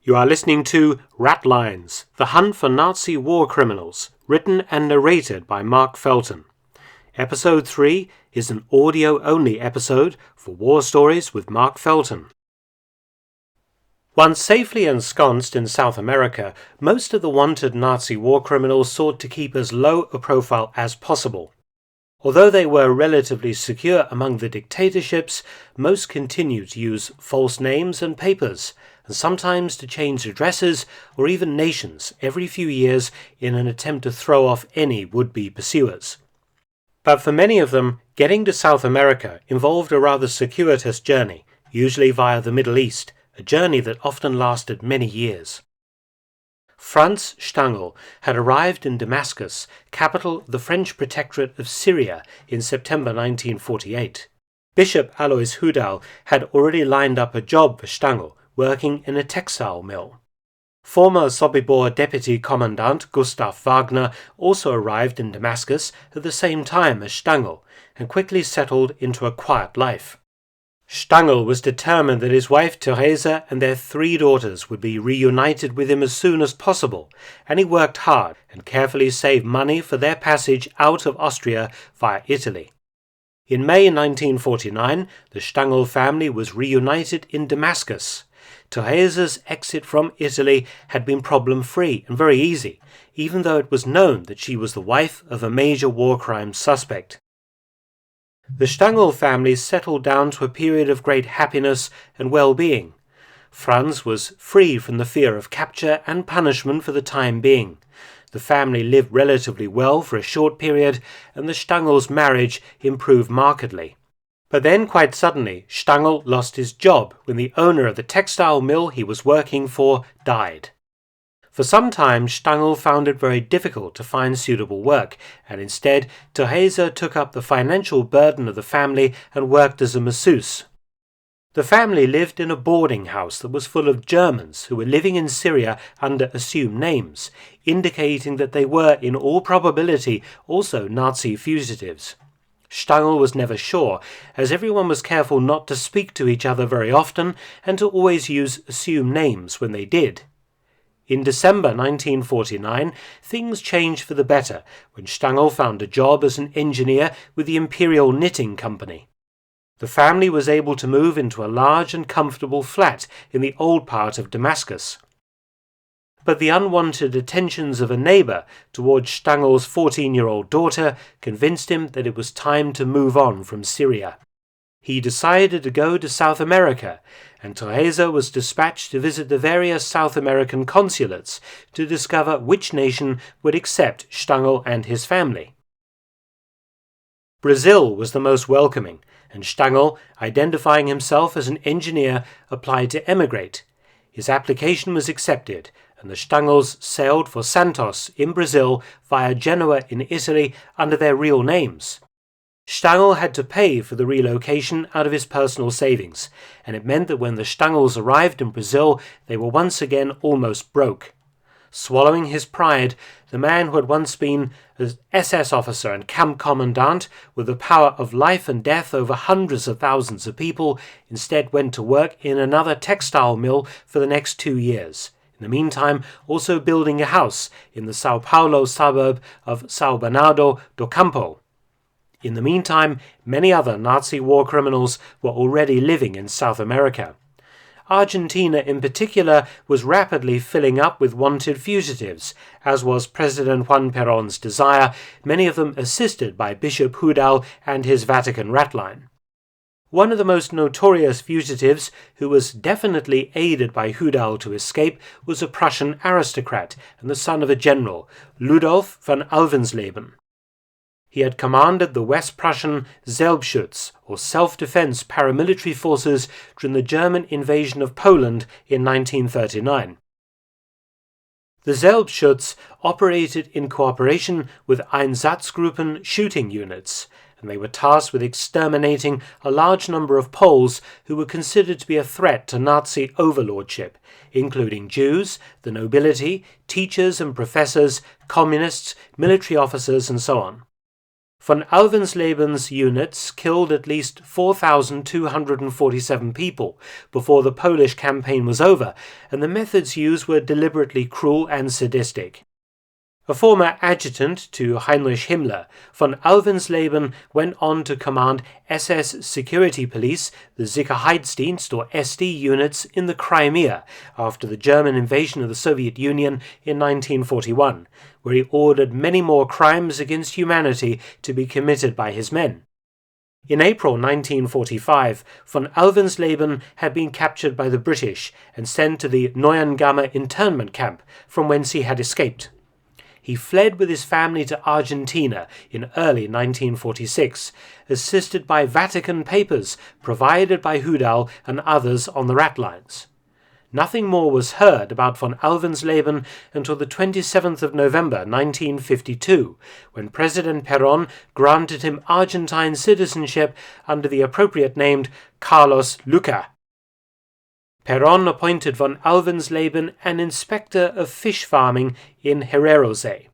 You are listening to Ratlines, The Hunt for Nazi War Criminals, written and narrated by Mark Felton. Episode 3 is an audio-only episode for War Stories with Mark Felton. Once safely ensconced in South America, most of the wanted Nazi war criminals sought to keep as low a profile as possible. Although they were relatively secure among the dictatorships, most continued to use false names and papers, and sometimes to change addresses or even nations every few years in an attempt to throw off any would-be pursuers. But for many of them, getting to South America involved a rather circuitous journey, usually via the Middle East, a journey that often lasted many years. Franz Stangl had arrived in Damascus, capital of the French Protectorate of Syria, in September 1948. Bishop Alois Hudal had already lined up a job for Stangl, working in a textile mill. Former Sobibor Deputy Commandant Gustav Wagner also arrived in Damascus at the same time as Stangl, and quickly settled into a quiet life. Stangl was determined that his wife Theresa and their 3 daughters would be reunited with him as soon as possible, and he worked hard and carefully saved money for their passage out of Austria via Italy. In May 1949, the Stangl family was reunited in Damascus. Theresa's exit from Italy had been problem-free and very easy, even though it was known that she was the wife of a major war crime suspect. The Stangl family settled down to a period of great happiness and well-being. Franz was free from the fear of capture and punishment for the time being. The family lived relatively well for a short period, and the Stangl's marriage improved markedly. But then, quite suddenly, Stangl lost his job when the owner of the textile mill he was working for died. For some time, Stangl found it very difficult to find suitable work, and instead, Theresa took up the financial burden of the family and worked as a masseuse. The family lived in a boarding house that was full of Germans who were living in Syria under assumed names, indicating that they were, in all probability, also Nazi fugitives. Stangl was never sure, as everyone was careful not to speak to each other very often and to always use assumed names when they did. In December 1949, things changed for the better when Stangl found a job as an engineer with the Imperial Knitting Company. The family was able to move into a large and comfortable flat in the old part of Damascus. But the unwanted attentions of a neighbor towards Stangl's 14-year-old daughter convinced him that it was time to move on from Syria. He decided to go to South America, and Theresa was dispatched to visit the various South American consulates to discover which nation would accept Stangl and his family. Brazil was the most welcoming, and Stangl, identifying himself as an engineer, applied to emigrate. His application was accepted, and the Stangls sailed for Santos in Brazil via Genoa in Italy under their real names. Stangl had to pay for the relocation out of his personal savings, and it meant that when the Stangls arrived in Brazil, they were once again almost broke. Swallowing his pride, the man who had once been an SS officer and camp commandant with the power of life and death over hundreds of thousands of people instead went to work in another textile mill for the next 2 years. In the meantime, also building a house in the São Paulo suburb of São Bernardo do Campo. In the meantime, many other Nazi war criminals were already living in South America. Argentina in particular was rapidly filling up with wanted fugitives, as was President Juan Perón's desire, many of them assisted by Bishop Hudal and his Vatican ratline. One of the most notorious fugitives, who was definitely aided by Hudal to escape, was a Prussian aristocrat and the son of a general, Ludolf von Alvensleben. He had commanded the West Prussian Selbstschutz, or self-defense paramilitary forces during the German invasion of Poland in 1939. The Selbstschutz operated in cooperation with Einsatzgruppen shooting units, and they were tasked with exterminating a large number of Poles who were considered to be a threat to Nazi overlordship, including Jews, the nobility, teachers and professors, communists, military officers, and so on. Von Alvenslaben's units killed at least 4,247 people before the Polish campaign was over, and the methods used were deliberately cruel and sadistic. A former adjutant to Heinrich Himmler, von Alvensleben went on to command SS security police, the Sicherheitsdienst or SD units in the Crimea after the German invasion of the Soviet Union in 1941, where he ordered many more crimes against humanity to be committed by his men. In April 1945, von Alvensleben had been captured by the British and sent to the Neuengamme internment camp, from whence he had escaped. He fled with his family to Argentina in early 1946, assisted by Vatican papers provided by Hudal and others on the rat lines. Nothing more was heard about von Alvensleben until the 27th of November 1952, when President Perón granted him Argentine citizenship under the appropriate name Carlos Luca. Perón appointed von Alvensleben an inspector of fish farming in Hererosee.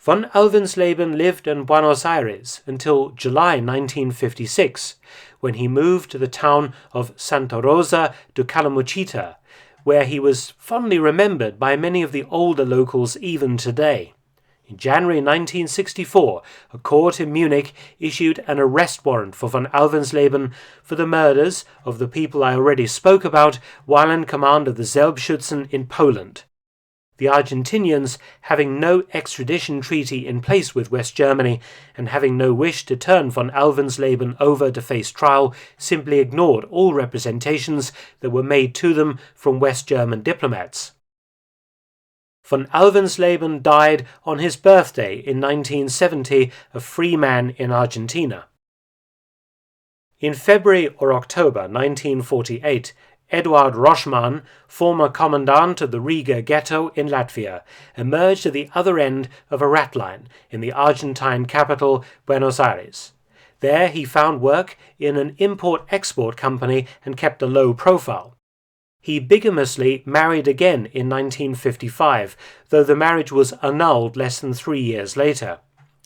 Von Alvensleben lived in Buenos Aires until July 1956, when he moved to the town of Santa Rosa de Calamuchita, where he was fondly remembered by many of the older locals even today. In January 1964, a court in Munich issued an arrest warrant for von Alvensleben for the murders of the people I already spoke about while in command of the Selbstschützen in Poland. The Argentinians, having no extradition treaty in place with West Germany and having no wish to turn von Alvensleben over to face trial, simply ignored all representations that were made to them from West German diplomats. Von Alvensleben died on his birthday in 1970, a free man in Argentina. In February or October 1948, Reinhard Roschmann, former commandant of the Riga ghetto in Latvia, emerged at the other end of a rat line in the Argentine capital, Buenos Aires. There he found work in an import-export company and kept a low profile. He bigamously married again in 1955, though the marriage was annulled less than 3 years later.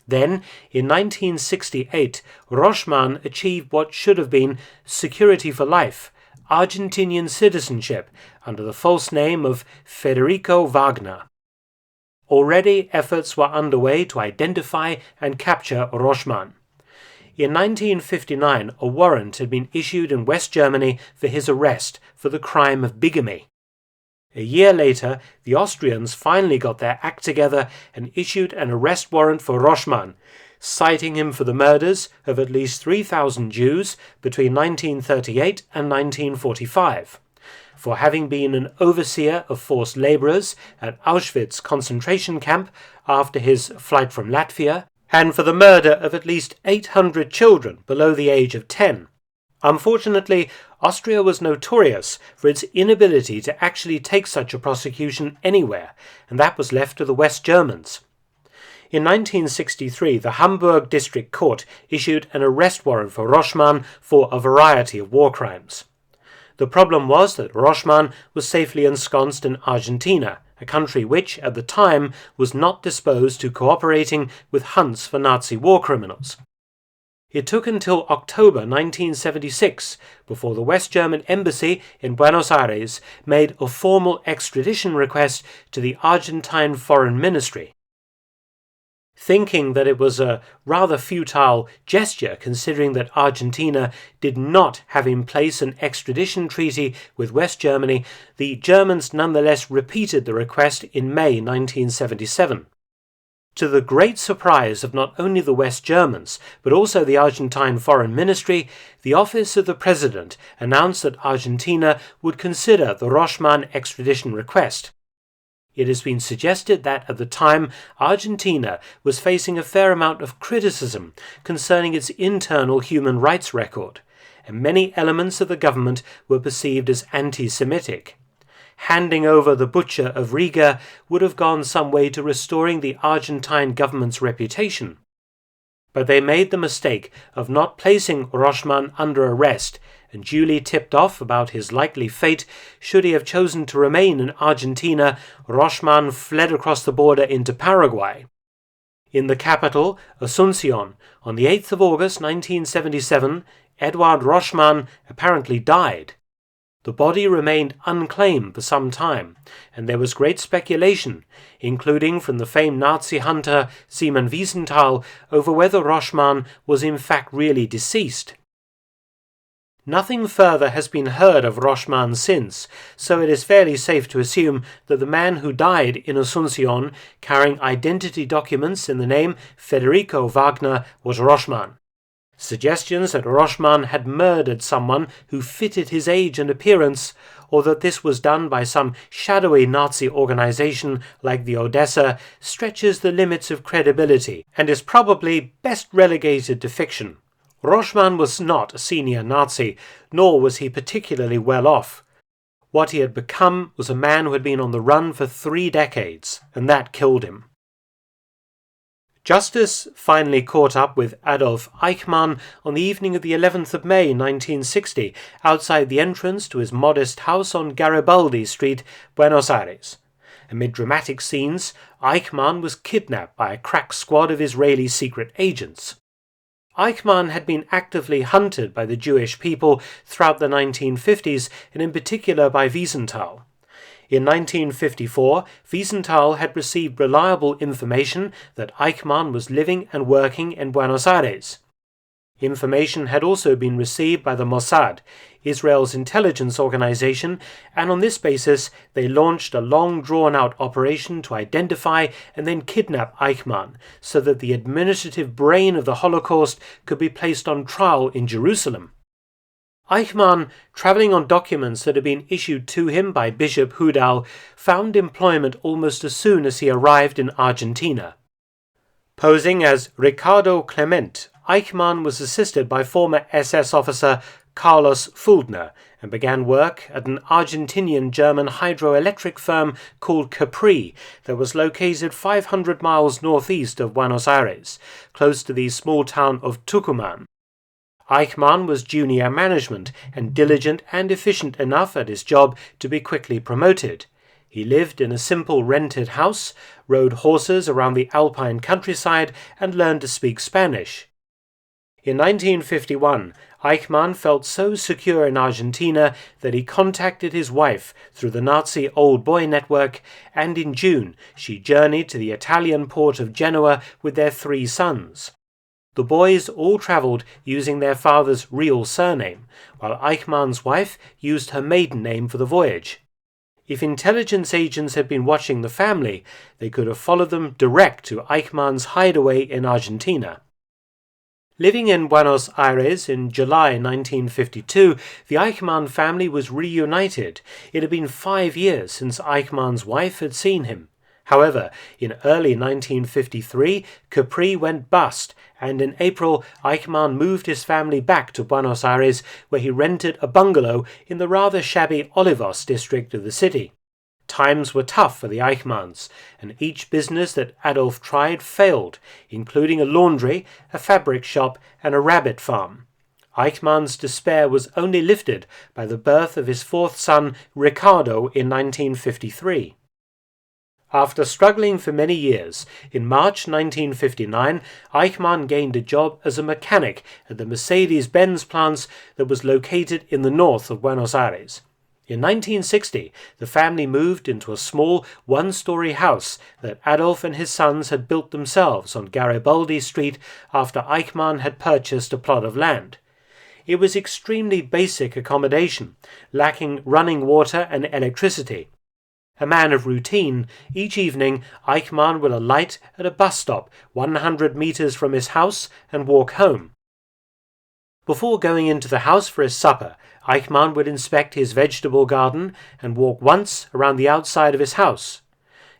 Then, in 1968, Roschmann achieved what should have been security for life, Argentinian citizenship, under the false name of Federico Wagner. Already efforts were underway to identify and capture Roschmann. In 1959, a warrant had been issued in West Germany for his arrest for the crime of bigamy. A year later, the Austrians finally got their act together and issued an arrest warrant for Roschmann, citing him for the murders of at least 3,000 Jews between 1938 and 1945, for having been an overseer of forced labourers at Auschwitz concentration camp after his flight from Latvia, and for the murder of at least 800 children below the age of 10. Unfortunately, Austria was notorious for its inability to actually take such a prosecution anywhere, and that was left to the West Germans. In 1963, the Hamburg District Court issued an arrest warrant for Roschmann for a variety of war crimes. The problem was that Roschmann was safely ensconced in Argentina, a country which, at the time, was not disposed to cooperating with hunts for Nazi war criminals. It took until October 1976 before the West German embassy in Buenos Aires made a formal extradition request to the Argentine Foreign Ministry. Thinking that it was a rather futile gesture considering that Argentina did not have in place an extradition treaty with West Germany, the Germans nonetheless repeated the request in May 1977. To the great surprise of not only the West Germans, but also the Argentine Foreign Ministry, the Office of the President announced that Argentina would consider the Roschmann extradition request. It has been suggested that at the time Argentina was facing a fair amount of criticism concerning its internal human rights record, and many elements of the government were perceived as anti-Semitic. Handing over the butcher of Riga would have gone some way to restoring the Argentine government's reputation. But they made the mistake of not placing Roschmann under arrest, and duly tipped off about his likely fate should he have chosen to remain in Argentina, Roschmann fled across the border into Paraguay. In the capital, Asuncion, on the 8th of August 1977, Reinhard Roschmann apparently died. The body remained unclaimed for some time, and there was great speculation, including from the famed Nazi hunter Simon Wiesenthal, over whether Roschmann was in fact really deceased. Nothing further has been heard of Roschmann since, so it is fairly safe to assume that the man who died in Asuncion carrying identity documents in the name Federico Wagner was Roschmann. Suggestions that Roschmann had murdered someone who fitted his age and appearance, or that this was done by some shadowy Nazi organization like the Odessa, stretches the limits of credibility and is probably best relegated to fiction. Roschmann was not a senior Nazi, nor was he particularly well off. What he had become was a man who had been on the run for 3 decades, and that killed him. Justice finally caught up with Adolf Eichmann on the evening of the 11th of May 1960, outside the entrance to his modest house on Garibaldi Street, Buenos Aires. Amid dramatic scenes, Eichmann was kidnapped by a crack squad of Israeli secret agents. Eichmann had been actively hunted by the Jewish people throughout the 1950s, and in particular by Wiesenthal. In 1954, Wiesenthal had received reliable information that Eichmann was living and working in Buenos Aires. Information had also been received by the Mossad, Israel's intelligence organization, and on this basis they launched a long drawn-out operation to identify and then kidnap Eichmann, so that the administrative brain of the Holocaust could be placed on trial in Jerusalem. Eichmann, travelling on documents that had been issued to him by Bishop Hudal, found employment almost as soon as he arrived in Argentina. Posing as Ricardo Clement, Eichmann was assisted by former SS officer Carlos Fuldner and began work at an Argentinian-German hydroelectric firm called Capri that was located 500 miles northeast of Buenos Aires, close to the small town of Tucumán. Eichmann was junior management and diligent and efficient enough at his job to be quickly promoted. He lived in a simple rented house, rode horses around the alpine countryside, and learned to speak Spanish. In 1951, Eichmann felt so secure in Argentina that he contacted his wife through the Nazi old boy network, and in June she journeyed to the Italian port of Genoa with their 3 sons. The boys all travelled using their father's real surname, while Eichmann's wife used her maiden name for the voyage. If intelligence agents had been watching the family, they could have followed them direct to Eichmann's hideaway in Argentina. Living in Buenos Aires in July 1952, the Eichmann family was reunited. It had been 5 years since Eichmann's wife had seen him. However, in early 1953, Capri went bust, and in April, Eichmann moved his family back to Buenos Aires, where he rented a bungalow in the rather shabby Olivos district of the city. Times were tough for the Eichmanns, and each business that Adolf tried failed, including a laundry, a fabric shop, and a rabbit farm. Eichmann's despair was only lifted by the birth of his 4th son, Ricardo, in 1953. After struggling for many years, in March 1959, Eichmann gained a job as a mechanic at the Mercedes-Benz plant that was located in the north of Buenos Aires. In 1960, the family moved into a small, 1-story house that Adolf and his sons had built themselves on Garibaldi Street after Eichmann had purchased a plot of land. It was extremely basic accommodation, lacking running water and electricity. A man of routine, each evening Eichmann would alight at a bus stop 100 meters from his house and walk home. Before going into the house for his supper, Eichmann would inspect his vegetable garden and walk once around the outside of his house.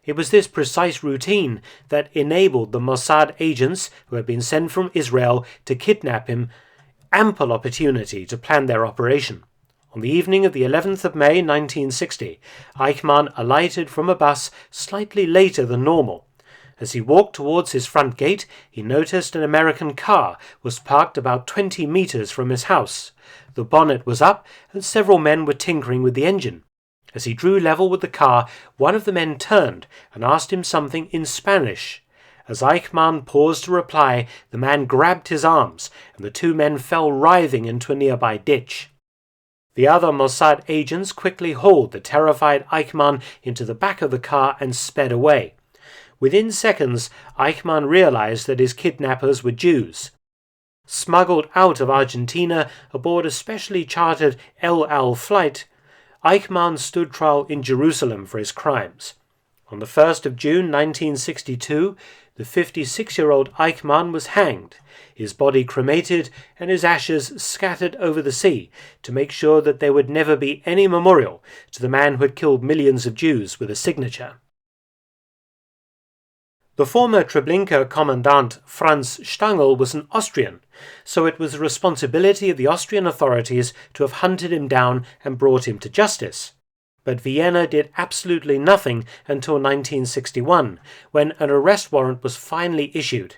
It was this precise routine that enabled the Mossad agents who had been sent from Israel to kidnap him ample opportunity to plan their operation. On the evening of the 11th of May 1960, Eichmann alighted from a bus slightly later than normal. As he walked towards his front gate, he noticed an American car was parked about 20 meters from his house. The bonnet was up, and several men were tinkering with the engine. As he drew level with the car, one of the men turned and asked him something in Spanish. As Eichmann paused to reply, the man grabbed his arms, and the two men fell writhing into a nearby ditch. The other Mossad agents quickly hauled the terrified Eichmann into the back of the car and sped away. Within seconds, Eichmann realized that his kidnappers were Jews. Smuggled out of Argentina aboard a specially chartered El Al flight, Eichmann stood trial in Jerusalem for his crimes. On the 1st of June 1962, the 56-year-old Eichmann was hanged, his body cremated and his ashes scattered over the sea to make sure that there would never be any memorial to the man who had killed millions of Jews with a signature. The former Treblinka commandant Franz Stangl was an Austrian, so it was the responsibility of the Austrian authorities to have hunted him down and brought him to justice. But Vienna did absolutely nothing until 1961, when an arrest warrant was finally issued.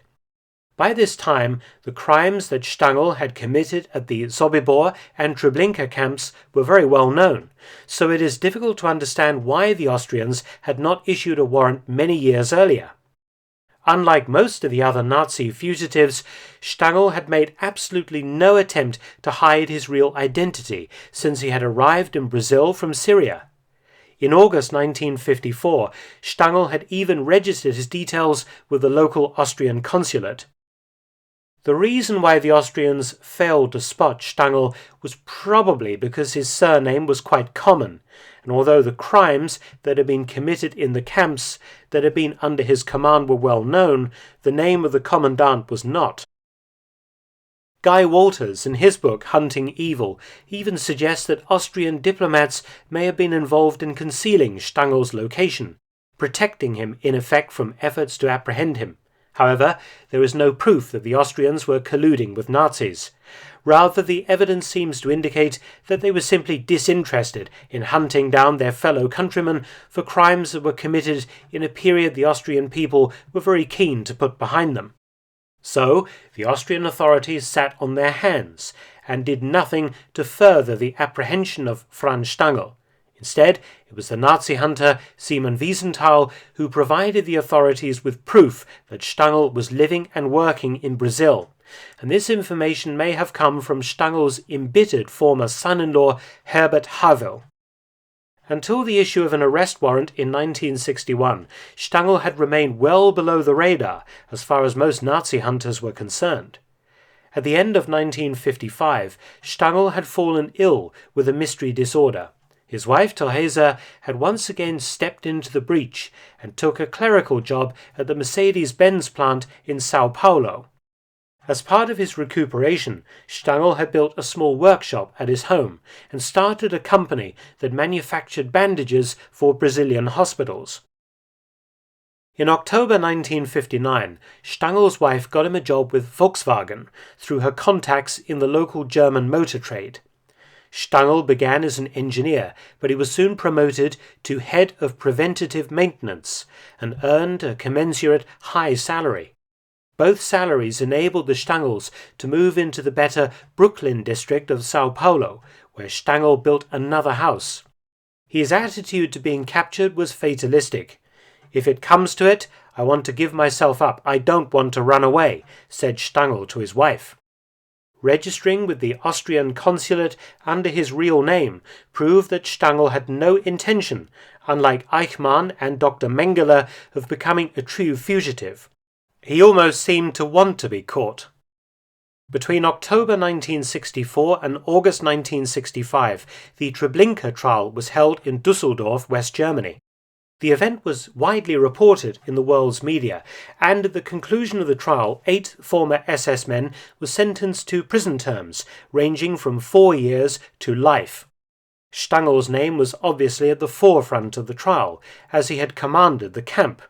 By this time, the crimes that Stangl had committed at the Sobibor and Treblinka camps were very well known, so it is difficult to understand why the Austrians had not issued a warrant many years earlier. Unlike most of the other Nazi fugitives, Stangl had made absolutely no attempt to hide his real identity since he had arrived in Brazil from Syria. In August 1954, Stangl had even registered his details with the local Austrian consulate. The reason why the Austrians failed to spot Stangl was probably because his surname was quite common, and although the crimes that had been committed in the camps that had been under his command were well known, the name of the commandant was not. Guy Walters, in his book Hunting Evil, even suggests that Austrian diplomats may have been involved in concealing Stangl's location, protecting him in effect from efforts to apprehend him. However, there is no proof that the Austrians were colluding with Nazis. Rather, the evidence seems to indicate that they were simply disinterested in hunting down their fellow countrymen for crimes that were committed in a period the Austrian people were very keen to put behind them. So, the Austrian authorities sat on their hands and did nothing to further the apprehension of Franz Stangl. Instead, it was the Nazi hunter Simon Wiesenthal who provided the authorities with proof that Stangl was living and working in Brazil, and this information may have come from Stangl's embittered former son-in-law Herbert Havel. Until the issue of an arrest warrant in 1961, Stangl had remained well below the radar as far as most Nazi hunters were concerned. At the end of 1955, Stangl had fallen ill with a mystery disorder. His wife Theresa had once again stepped into the breach and took a clerical job at the Mercedes-Benz plant in Sao Paulo. As part of his recuperation, Stangl had built a small workshop at his home and started a company that manufactured bandages for Brazilian hospitals. In October 1959, Stangl's wife got him a job with Volkswagen through her contacts in the local German motor trade. Stangl began as an engineer, but he was soon promoted to head of preventative maintenance and earned a commensurate high salary. Both salaries enabled the Stangls to move into the better Brooklyn district of Sao Paulo, where Stangl built another house. His attitude to being captured was fatalistic. "If it comes to it, I want to give myself up. I don't want to run away," said Stangl to his wife. Registering with the Austrian consulate under his real name proved that Stangl had no intention, unlike Eichmann and Dr. Mengele, of becoming a true fugitive. He almost seemed to want to be caught. Between October 1964 and August 1965, the Treblinka trial was held in Düsseldorf, West Germany. The event was widely reported in the world's media, and at the conclusion of the trial, 8 former SS men were sentenced to prison terms ranging from 4 years to life. Stangl's name was obviously at the forefront of the trial, as he had commanded the camp.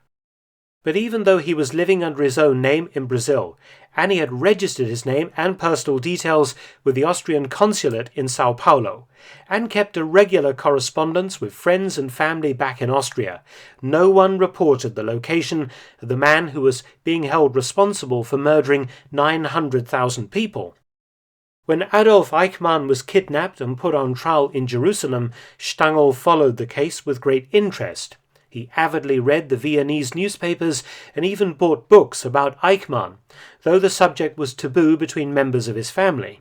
But even though he was living under his own name in Brazil, and he had registered his name and personal details with the Austrian consulate in Sao Paulo, and kept a regular correspondence with friends and family back in Austria, no one reported the location of the man who was being held responsible for murdering 900,000 people. When Adolf Eichmann was kidnapped and put on trial in Jerusalem, Stangl followed the case with great interest. He avidly read the Viennese newspapers and even bought books about Eichmann, though the subject was taboo between members of his family.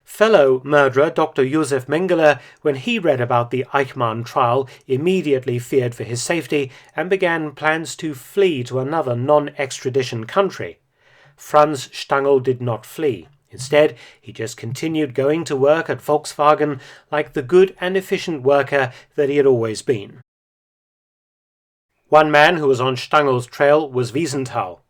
Fellow murderer Dr. Josef Mengele, when he read about the Eichmann trial, immediately feared for his safety and began plans to flee to another non-extradition country. Franz Stangl did not flee. Instead, he just continued going to work at Volkswagen like the good and efficient worker that he had always been. One man who was on Stangl's trail was Wiesenthal.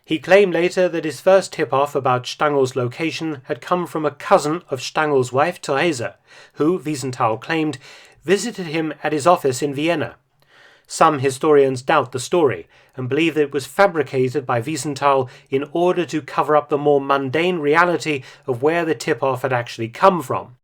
He claimed later that his first tip-off about Stangl's location had come from a cousin of Stangl's wife, Therese, who, Wiesenthal claimed, visited him at his office in Vienna. Some historians doubt the story and believe that it was fabricated by Wiesenthal in order to cover up the more mundane reality of where the tip-off had actually come from.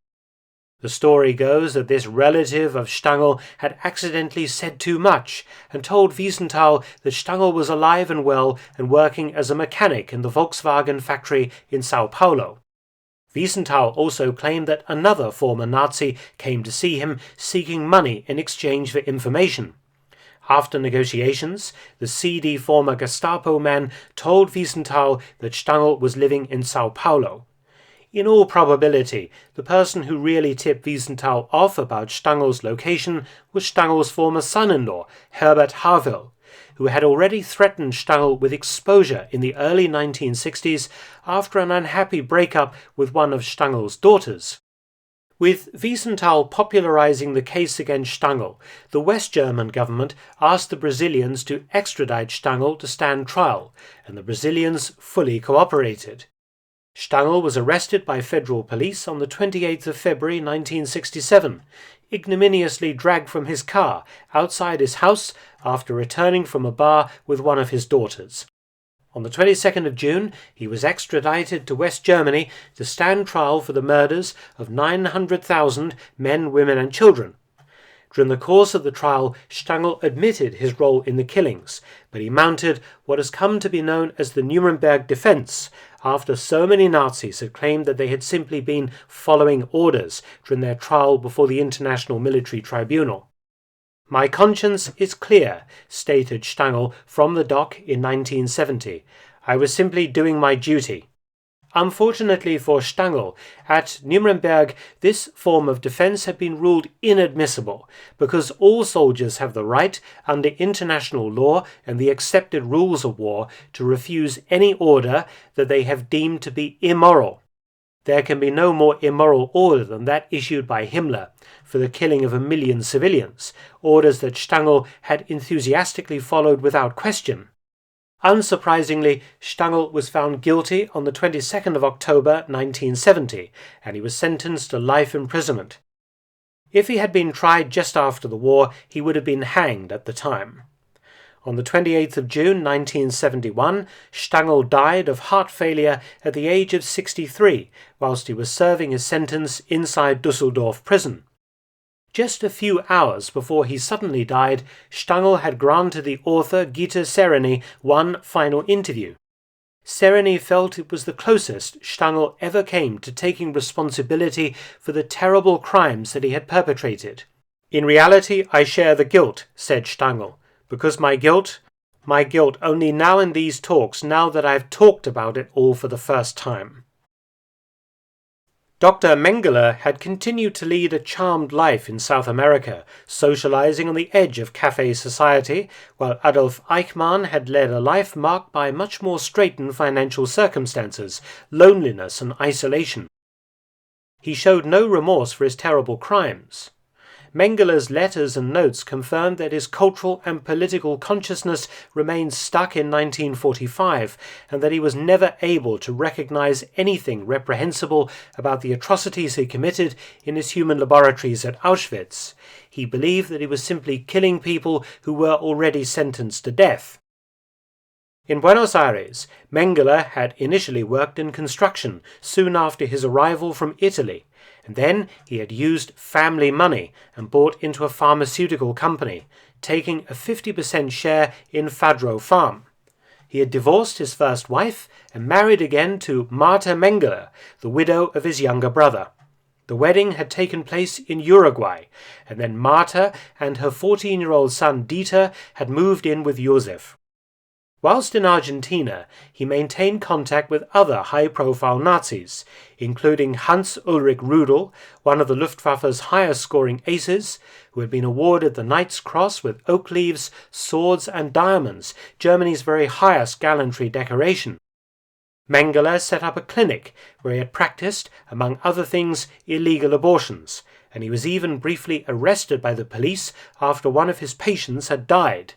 The story goes that this relative of Stangl had accidentally said too much and told Wiesenthal that Stangl was alive and well and working as a mechanic in the Volkswagen factory in Sao Paulo. Wiesenthal also claimed that another former Nazi came to see him seeking money in exchange for information. After negotiations, the seedy former Gestapo man told Wiesenthal that Stangl was living in Sao Paulo. In all probability, the person who really tipped Wiesenthal off about Stangl's location was Stangl's former son-in-law, Herbert Havel, who had already threatened Stangl with exposure in the early 1960s after an unhappy breakup with one of Stangl's daughters. With Wiesenthal popularizing the case against Stangl, the West German government asked the Brazilians to extradite Stangl to stand trial, and the Brazilians fully cooperated. Stangl was arrested by federal police on the 28th of February 1967, ignominiously dragged from his car outside his house after returning from a bar with one of his daughters. On the 22nd of June, he was extradited to West Germany to stand trial for the murders of 900,000 men, women and children. During the course of the trial, Stangl admitted his role in the killings, but he mounted what has come to be known as the Nuremberg defense, after so many Nazis had claimed that they had simply been following orders during their trial before the International Military Tribunal. "My conscience is clear," stated Stangl from the dock in 1970. "I was simply doing my duty." Unfortunately for Stangl, at Nuremberg this form of defense had been ruled inadmissible because all soldiers have the right, under international law and the accepted rules of war, to refuse any order that they have deemed to be immoral. There can be no more immoral order than that issued by Himmler for the killing of 1 million civilians, orders that Stangl had enthusiastically followed without question. Unsurprisingly, Stangl was found guilty on the 22nd of October 1970, and he was sentenced to life imprisonment. If he had been tried just after the war, he would have been hanged at the time. On the 28th of June 1971, Stangl died of heart failure at the age of 63, whilst he was serving his sentence inside Düsseldorf prison. Just a few hours before he suddenly died, Stangl had granted the author Gitta Sereny one final interview. Sereny felt it was the closest Stangl ever came to taking responsibility for the terrible crimes that he had perpetrated. "In reality, I share the guilt," said Stangl, "because my guilt only now in these talks, now that I have talked about it all for the first time." Dr. Mengele had continued to lead a charmed life in South America, socializing on the edge of café society, while Adolf Eichmann had led a life marked by much more straitened financial circumstances, loneliness and isolation. He showed no remorse for his terrible crimes. Mengele's letters and notes confirmed that his cultural and political consciousness remained stuck in 1945 and that he was never able to recognize anything reprehensible about the atrocities he committed in his human laboratories at Auschwitz. He believed that he was simply killing people who were already sentenced to death. In Buenos Aires, Mengele had initially worked in construction soon after his arrival from Italy, and then he had used family money and bought into a pharmaceutical company, taking a 50% share in Fadro Farm. He had divorced his first wife and married again to Martha Mengele, the widow of his younger brother. The wedding had taken place in Uruguay, and then Martha and her 14-year-old son Dieter had moved in with Josef. Whilst in Argentina, he maintained contact with other high-profile Nazis, including Hans-Ulrich Rudel, one of the Luftwaffe's highest-scoring aces, who had been awarded the Knight's Cross with oak leaves, swords and diamonds, Germany's very highest gallantry decoration. Mengele set up a clinic where he had practiced, among other things, illegal abortions, and he was even briefly arrested by the police after one of his patients had died.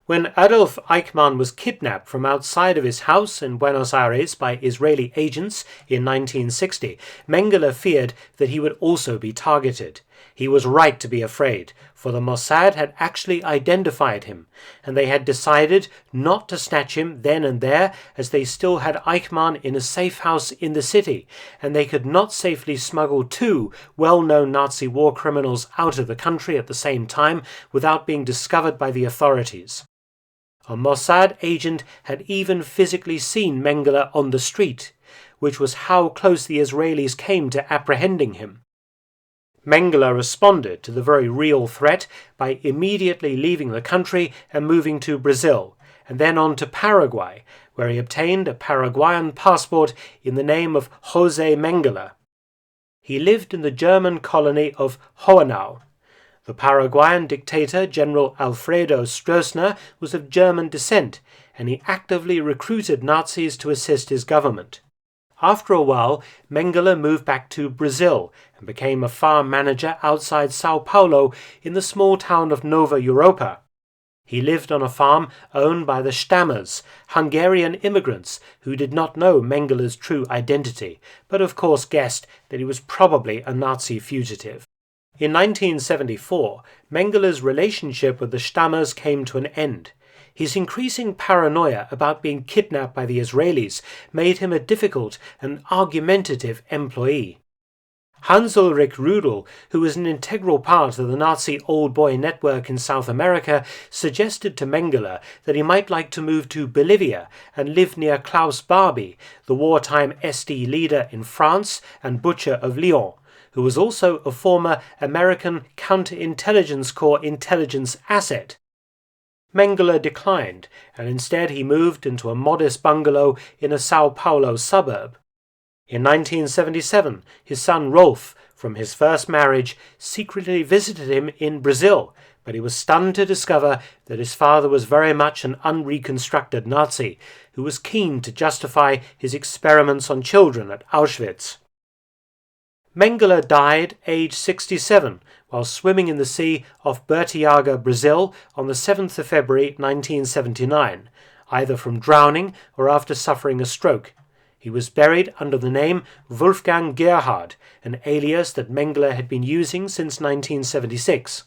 When Adolf Eichmann was kidnapped from outside of his house in Buenos Aires by Israeli agents in 1960, Mengele feared that he would also be targeted. He was right to be afraid, for the Mossad had actually identified him, and they had decided not to snatch him then and there, as they still had Eichmann in a safe house in the city, and they could not safely smuggle two well-known Nazi war criminals out of the country at the same time without being discovered by the authorities. A Mossad agent had even physically seen Mengele on the street, which was how close the Israelis came to apprehending him. Mengele responded to the very real threat by immediately leaving the country and moving to Brazil, and then on to Paraguay, where he obtained a Paraguayan passport in the name of José Mengele. He lived in the German colony of Hohenau. The Paraguayan dictator, General Alfredo Stroessner, was of German descent, and he actively recruited Nazis to assist his government. After a while, Mengele moved back to Brazil and became a farm manager outside Sao Paulo in the small town of Nova Europa. He lived on a farm owned by the Stammers, Hungarian immigrants who did not know Mengele's true identity, but of course guessed that he was probably a Nazi fugitive. In 1974, Mengele's relationship with the Stammers came to an end. His increasing paranoia about being kidnapped by the Israelis made him a difficult and argumentative employee. Hans-Ulrich Rudel, who was an integral part of the Nazi old boy network in South America, suggested to Mengele that he might like to move to Bolivia and live near Klaus Barbie, the wartime SD leader in France and butcher of Lyon, who was also a former American Counterintelligence Corps intelligence asset. Mengele declined, and instead he moved into a modest bungalow in a Sao Paulo suburb. In 1977, his son Rolf, from his first marriage, secretly visited him in Brazil, but he was stunned to discover that his father was very much an unreconstructed Nazi, who was keen to justify his experiments on children at Auschwitz. Mengele died aged 67 while swimming in the sea off Bertioga, Brazil on the 7th of February 1979, either from drowning or after suffering a stroke. He was buried under the name Wolfgang Gerhard, an alias that Mengele had been using since 1976.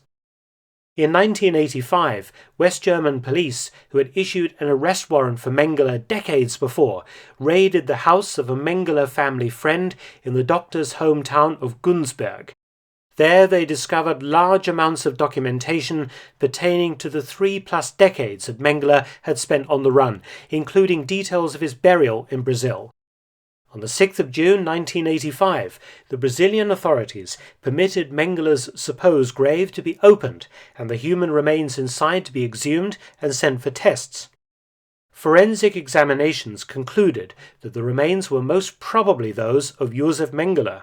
In 1985, West German police, who had issued an arrest warrant for Mengele decades before, raided the house of a Mengele family friend in the doctor's hometown of Günzburg. There they discovered large amounts of documentation pertaining to the 3+ decades that Mengele had spent on the run, including details of his burial in Brazil. On the 6th of June 1985, the Brazilian authorities permitted Mengele's supposed grave to be opened and the human remains inside to be exhumed and sent for tests. Forensic examinations concluded that the remains were most probably those of Josef Mengele.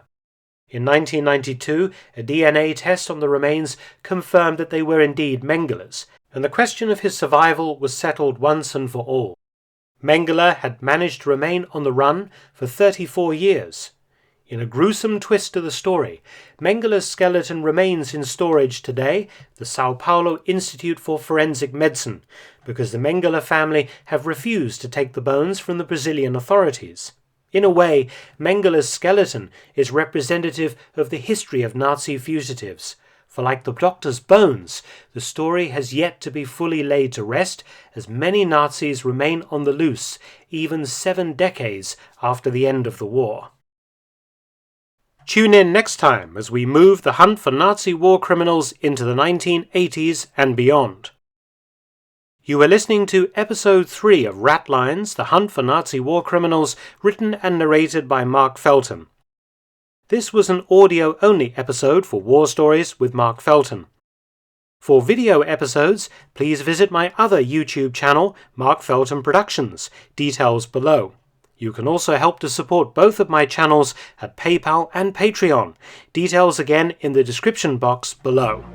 In 1992, a DNA test on the remains confirmed that they were indeed Mengele's, and the question of his survival was settled once and for all. Mengele had managed to remain on the run for 34 years. In a gruesome twist to the story, Mengele's skeleton remains in storage today, the Sao Paulo Institute for Forensic Medicine, because the Mengele family have refused to take the bones from the Brazilian authorities. In a way, Mengele's skeleton is representative of the history of Nazi fugitives. For like the doctor's bones, the story has yet to be fully laid to rest, as many Nazis remain on the loose, even 7 decades after the end of the war. Tune in next time as we move the hunt for Nazi war criminals into the 1980s and beyond. You are listening to Episode 3 of Ratlines, The Hunt for Nazi War Criminals, written and narrated by Mark Felton. This was an audio-only episode for War Stories with Mark Felton. For video episodes, please visit my other YouTube channel, Mark Felton Productions, details below. You can also help to support both of my channels at PayPal and Patreon, details again in the description box below.